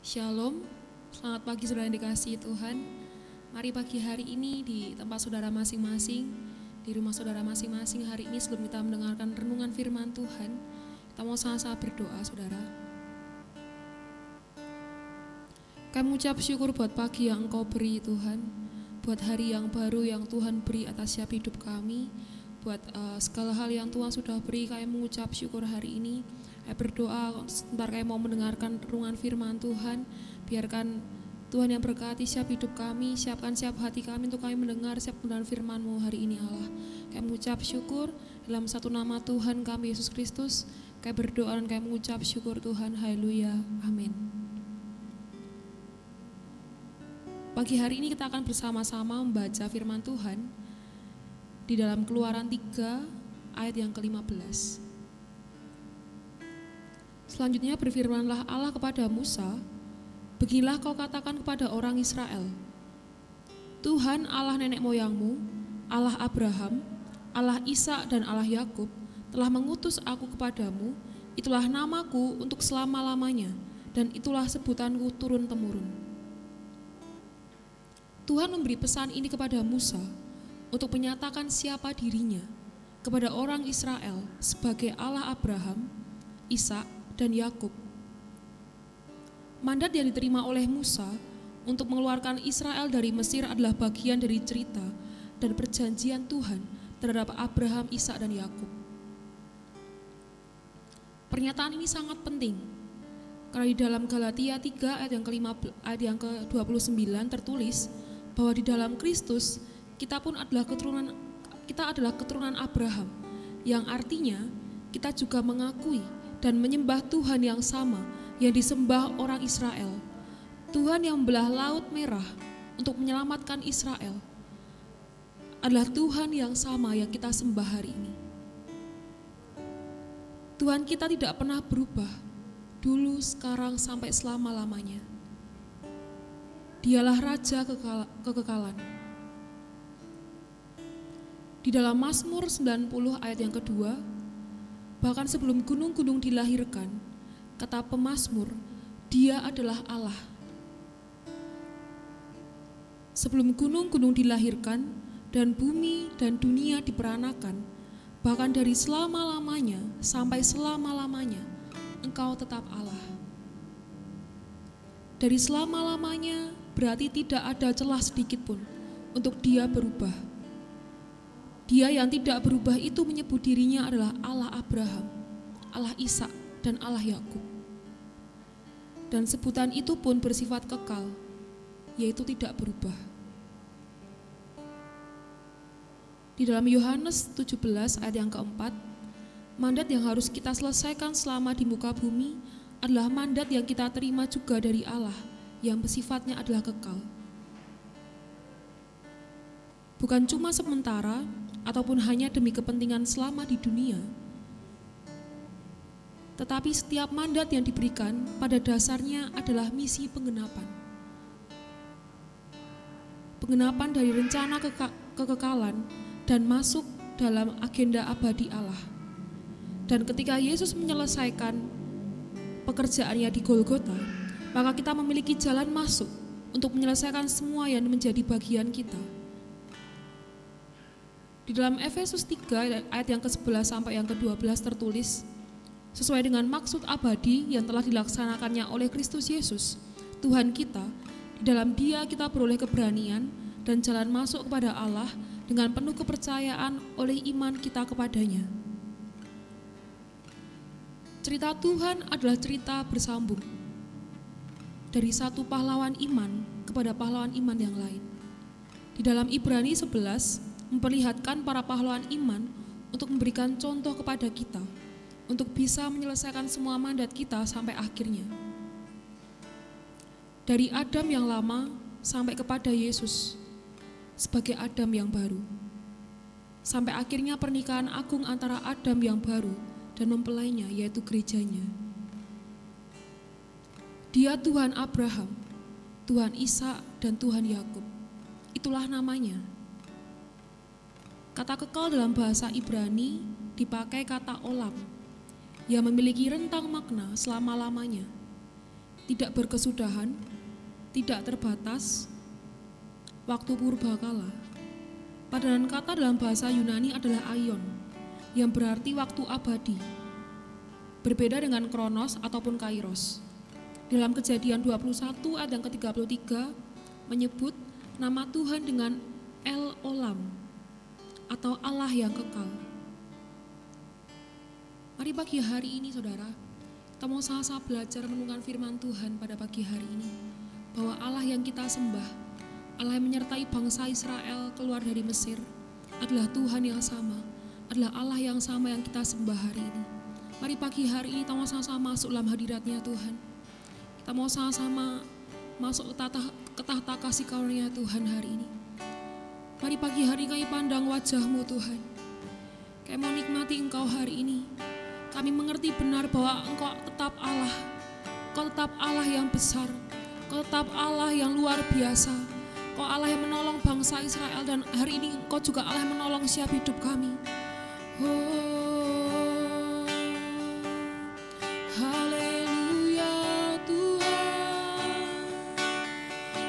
Shalom, selamat pagi saudara yang dikasihi Tuhan. Mari pagi hari ini di tempat saudara masing-masing, di rumah saudara masing-masing hari ini sebelum kita mendengarkan renungan firman Tuhan, kita mau sama-sama berdoa saudara. Kami mengucap syukur buat pagi yang Engkau beri Tuhan, buat hari yang baru yang Tuhan beri atas setiap hidup kami, buat segala hal yang Tuhan sudah beri. Kami mengucap syukur hari ini. Saya berdoa sebentar kami mau mendengarkan renungan firman Tuhan. Biarkan Tuhan yang berkati setiap hidup kami, siapkan setiap hati kami untuk kami mendengar setiap kebenaran firman-Mu hari ini Allah. Kami mengucap syukur dalam satu nama Tuhan kami Yesus Kristus. Kami berdoa dan kami mengucap syukur Tuhan. Haleluya. Amin. Pagi hari ini kita akan bersama-sama membaca firman Tuhan di dalam Keluaran 3 ayat yang ke-15. Selanjutnya berfirmanlah Allah kepada Musa, "Beginilah kau katakan kepada orang Israel, Tuhan Allah nenek moyangmu, Allah Abraham, Allah Ishak dan Allah Yakub telah mengutus aku kepadamu, itulah namaku untuk selama-lamanya, dan itulah sebutanku turun-temurun." Tuhan memberi pesan ini kepada Musa untuk menyatakan siapa dirinya kepada orang Israel sebagai Allah Abraham, Ishak dan Yakub. Mandat yang diterima oleh Musa untuk mengeluarkan Israel dari Mesir adalah bagian dari cerita dan perjanjian Tuhan terhadap Abraham, Ishak dan Yakub. Pernyataan ini sangat penting karena di dalam Galatia 3 ayat yang ke-29 tertulis bahwa di dalam Kristus kita adalah keturunan Abraham, yang artinya kita juga mengakui dan menyembah Tuhan yang sama yang disembah orang Israel. Tuhan yang membelah Laut Merah untuk menyelamatkan Israel adalah Tuhan yang sama yang kita sembah hari ini. Tuhan kita tidak pernah berubah, dulu, sekarang, sampai selama-lamanya. Dialah Raja kekekalan. Di dalam Mazmur 90 ayat yang kedua, bahkan sebelum gunung-gunung dilahirkan, kata pemazmur, Dia adalah Allah. Sebelum gunung-gunung dilahirkan dan bumi dan dunia diperanakan, bahkan dari selama-lamanya sampai selama-lamanya, Engkau tetap Allah. Dari selama-lamanya berarti tidak ada celah sedikit pun untuk Dia berubah. Dia yang tidak berubah itu menyebut dirinya adalah Allah Abraham, Allah Ishak, dan Allah Yakub. Dan sebutan itu pun bersifat kekal, yaitu tidak berubah. Di dalam Yohanes 17 ayat yang keempat, mandat yang harus kita selesaikan selama di muka bumi adalah mandat yang kita terima juga dari Allah, yang bersifatnya adalah kekal. Bukan cuma sementara, ataupun hanya demi kepentingan selama di dunia, tetapi setiap mandat yang diberikan pada dasarnya adalah misi penggenapan. Penggenapan dari rencana kekekalan dan masuk dalam agenda abadi Allah. Dan ketika Yesus menyelesaikan pekerjaannya di Golgota, maka kita memiliki jalan masuk untuk menyelesaikan semua yang menjadi bagian kita. Di dalam Efesus 3 ayat yang ke-11 sampai yang ke-12 tertulis, sesuai dengan maksud abadi yang telah dilaksanakannya oleh Kristus Yesus, Tuhan kita, di dalam Dia kita beroleh keberanian dan jalan masuk kepada Allah dengan penuh kepercayaan oleh iman kita kepadanya. Cerita Tuhan adalah cerita bersambung dari satu pahlawan iman kepada pahlawan iman yang lain. Di dalam Ibrani 11 memperlihatkan para pahlawan iman untuk memberikan contoh kepada kita, untuk bisa menyelesaikan semua mandat kita sampai akhirnya. Dari Adam yang lama sampai kepada Yesus sebagai Adam yang baru. Sampai akhirnya pernikahan agung antara Adam yang baru dan mempelainya, yaitu gerejanya. Dia Tuhan Abraham, Tuhan Ishak, dan Tuhan Yakub. Itulah namanya. Kata kekal dalam bahasa Ibrani dipakai kata olam, yang memiliki rentang makna selama-lamanya. tidak berkesudahan, tidak terbatas, waktu purbakala. Padanan kata dalam bahasa Yunani adalah aion, yang berarti waktu abadi. Berbeda dengan kronos ataupun kairos. Dalam Kejadian 21 ayat yang ke-33 menyebut nama Tuhan dengan El Olam atau Allah yang kekal. Mari pagi hari ini saudara, kita mau sama-sama belajar menunggang firman Tuhan pada pagi hari ini. Bahwa Allah yang kita sembah, Allah yang menyertai bangsa Israel keluar dari Mesir adalah Tuhan yang sama, adalah Allah yang sama yang kita sembah hari ini. Mari pagi hari ini kita mau sama-sama masuk dalam hadirat-Nya Tuhan. Kita mau sama-sama masuk ke tahta kasih karunia Tuhan hari ini. Mari pagi hari kami pandang wajah-Mu Tuhan. Kami mau nikmati Engkau hari ini. Kami mengerti benar bahwa Engkau tetap Allah. Engkau tetap Allah yang besar. Engkau tetap Allah yang luar biasa. Engkau Allah yang menolong bangsa Israel dan hari ini Engkau juga Allah yang menolong setiap hidup kami. Oh, haleluya Tuhan,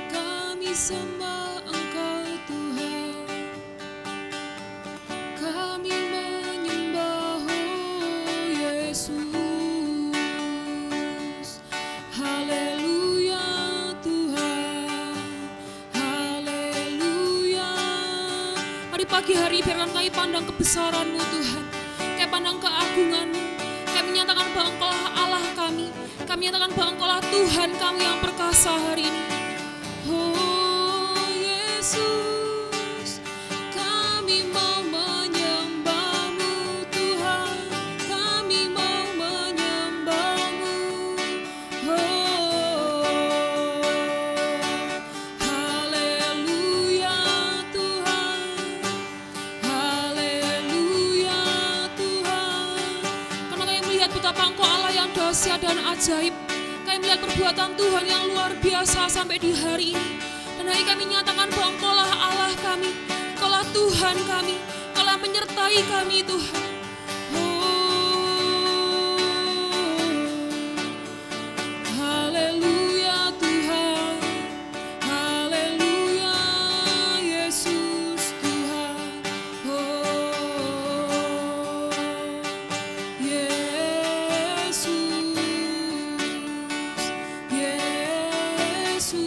kami sembah Engkau Tuhan, kami menyembah oh Yesus. Haleluya Tuhan, haleluya. Mari pagi hari biarkan kami pandang kebesaran-Mu Tuhan, kami pandang keagungan-Mu. Kami menyatakan bahwa Engkaulah Allah kami. Kami menyatakan bahwa Engkaulah Tuhan kami yang perkasa hari ini. Oh Yesus, kami mau menyembah-Mu Tuhan, kami mau menyembah-Mu. Oh, haleluya Tuhan, haleluya Tuhan. Karena kami melihat betapa Engkau Allah yang dahsyat dan ajaib. Kami melihat perbuatan Tuhan yang luar biasa sampai di hari ini. Dan hari kami nyatakan bahwa Engkaulah Allah kami, Engkaulah Tuhan kami, Engkaulah menyertai kami Tuhan. Oh, haleluya Tuhan, haleluya Yesus Tuhan. Oh, Yesus, Yesus.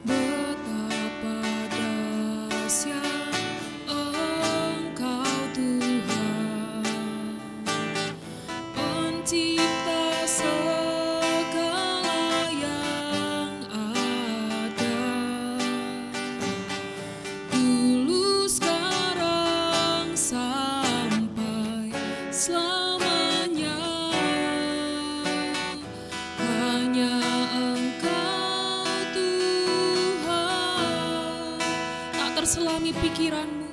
Betapa dahsyat Engkau Tuhan, Pencipta segala yang ada, dulu sekarang sampai selamanya. Hanya Engkau Tuhan, tak terselami pikiran-Mu,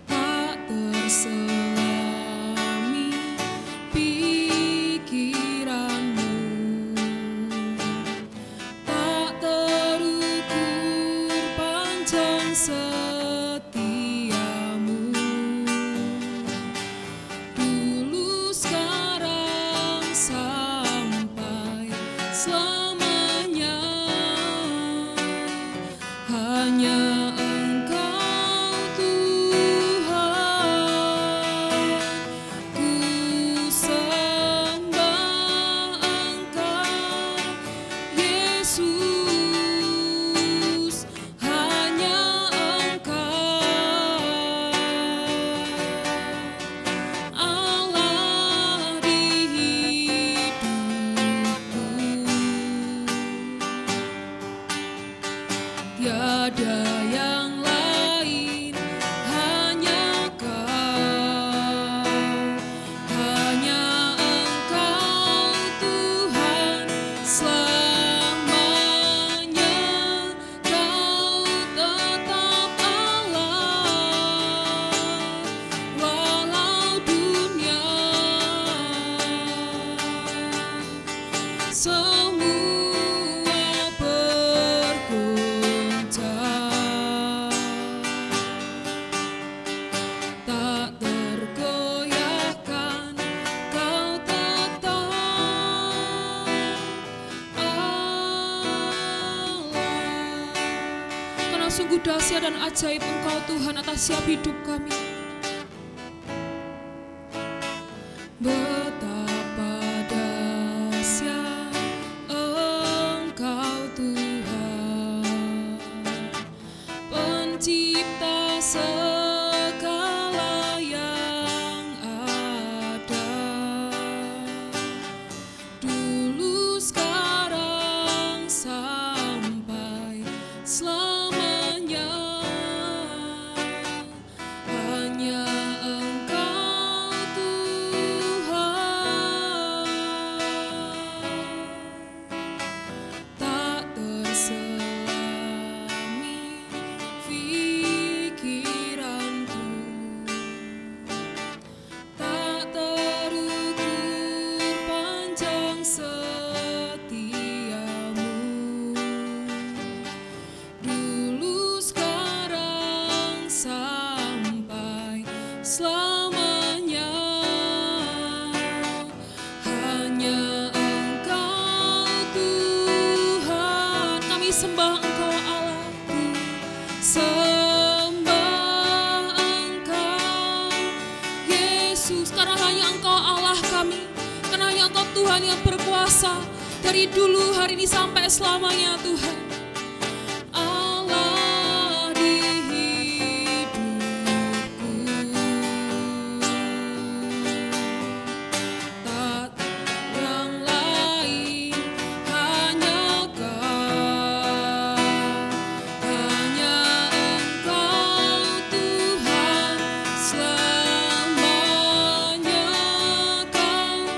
tak terselami pikiran-Mu, tak terukur panjang setia-Mu. Dulu sekarang sampai selamanya. Hanya Engkau Tuhan, ku sembah Engkau Yesus. Hanya Engkau Allah di hidupku. Tiada yang lain, hanya Kau, hanya Engkau Tuhan selamanya. Kau tetap Allah, walau dunia semua sungguh dahsyat dan ajaib Engkau Tuhan atas setiap hidup kami. Betapa dahsyat Engkau Tuhan, pencipta segala yang ada, dulu sekarang sampai selamanya. Hanya Engkau Tuhan, tak terselami pikiranku, tak terukur panjang setiamu, dulu sekarang sampai selamanya. Hanya Engkau Tuhan, kami sembah Engkau Allahku, sembah Engkau Yesus, karena hanya Engkau Allah kami, karena hanya Engkau Tuhan yang berkuasa dari dulu, hari ini sampai selamanya Tuhan. Allah di hidupku, tak yang lain, hanya Kau, hanya Engkau Tuhan, selamanya Kau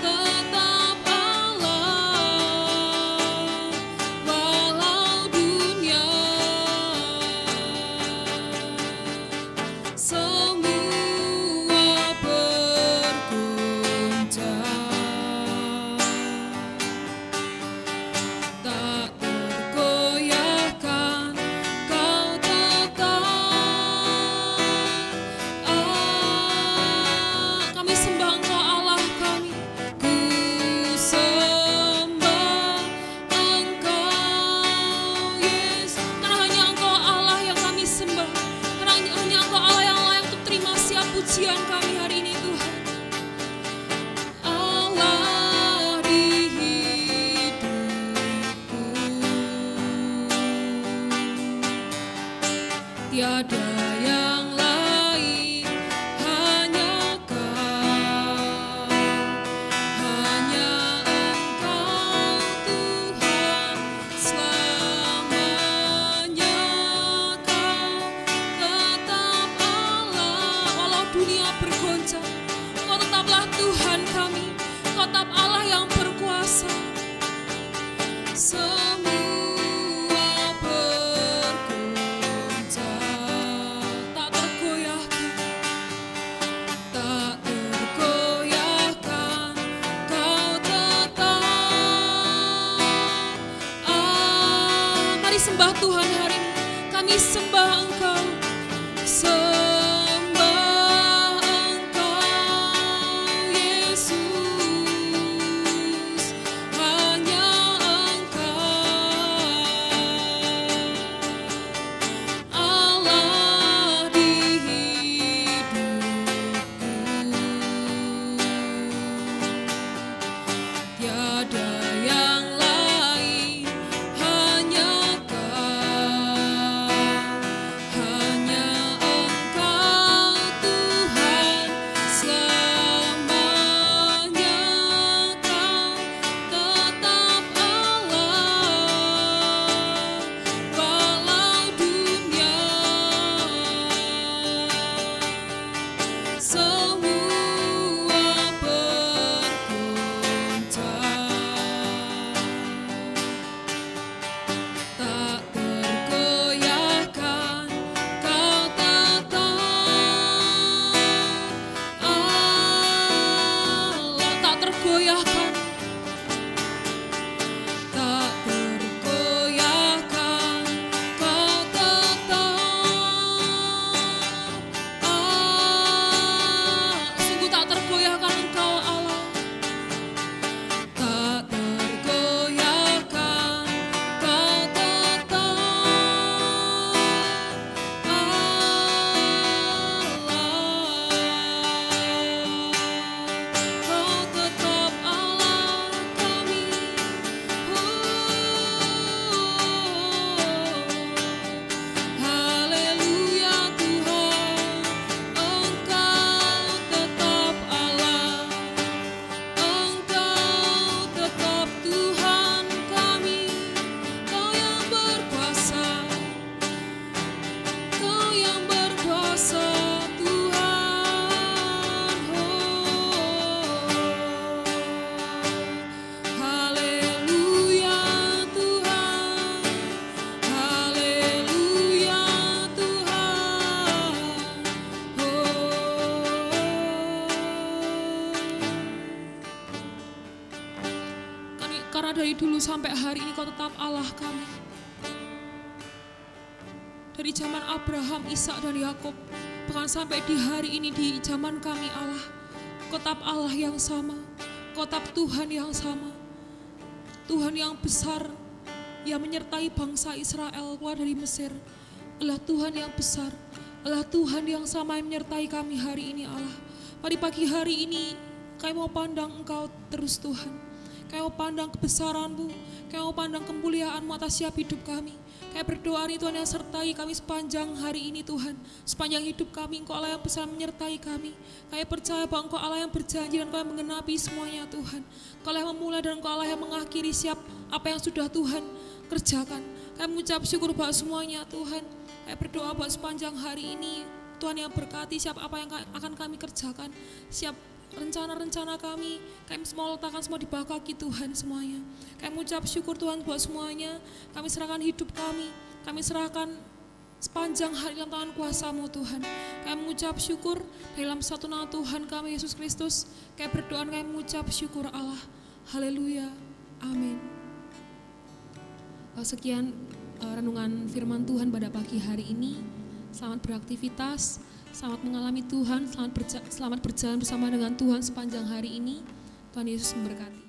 tetap Allah, walau dunia semua bergoncang, tak tergoyahkan Kau tetap. Kami sembah Engkau Allah kami, ku sembah Engkau Yesus, karena hanya Engkau Allah yang kami sembah, karena hanya Engkau Allah yang layak untuk terima setiap pujian kami hari ini Tuhan. Allah di hidupku, tiada yang lain, hanya Kau, hanya Engkau Tuhan, selamanya Kau tetap Allah, walau dunia bergoncang, Kau tetaplah Tuhan kami, Kau tetap Allah yang berkuasa. Semua bergoncang, tak tergoyahkan, tak tergoyahkan, Kau tetap. Mari sembah Tuhan hari ini, kami sembah Engkau, sembah Engkau Yesus, hanya Engkau Allah di hidupku, tiada yang lain, hanya Kau, hanya dari dulu sampai hari ini Kau tetap Allah kami. Dari zaman Abraham, Ishak dan Yakub, bahkan sampai di hari ini di zaman kami Allah, Kau tetap Allah yang sama, Kau tetap Tuhan yang sama, Tuhan yang besar yang menyertai bangsa Israel keluar dari Mesir. Allah Tuhan yang besar, Allah Tuhan yang sama yang menyertai kami hari ini Allah. Mari pagi hari ini kami mau pandang Engkau terus Tuhan. Kami mau pandang kebesaran-Mu, kami mau pandang kemuliaan-Mu atas setiap hidup kami. Kami berdoa nih Tuhan yang sertai kami sepanjang hari ini Tuhan. Sepanjang hidup kami Engkau Allah yang besar menyertai kami. Kami percaya bahwa Engkau Allah yang berjanji dan Engkau yang menggenapi semuanya Tuhan. Engkau Allah yang memulai dan Engkau Allah yang mengakhiri siap apa yang sudah Tuhan kerjakan. Kami mengucap syukur buat semuanya Tuhan. Kami berdoa buat sepanjang hari ini Tuhan yang berkati siap apa yang akan kami kerjakan. Siap rencana-rencana kami semua letakkan semua di bawah kaki Tuhan semuanya. Kami mengucap syukur Tuhan buat semuanya. Kami serahkan hidup kami serahkan sepanjang hari dalam tangan kuasa-Mu Tuhan. Kami mengucap syukur dalam satu nama Tuhan kami Yesus Kristus. Kami berdoa, kami mengucap syukur Allah. Haleluya, amin. Sekian renungan firman Tuhan pada pagi hari ini. Selamat beraktivitas, selamat mengalami Tuhan, selamat berjalan bersama dengan Tuhan sepanjang hari ini. Tuhan Yesus memberkati.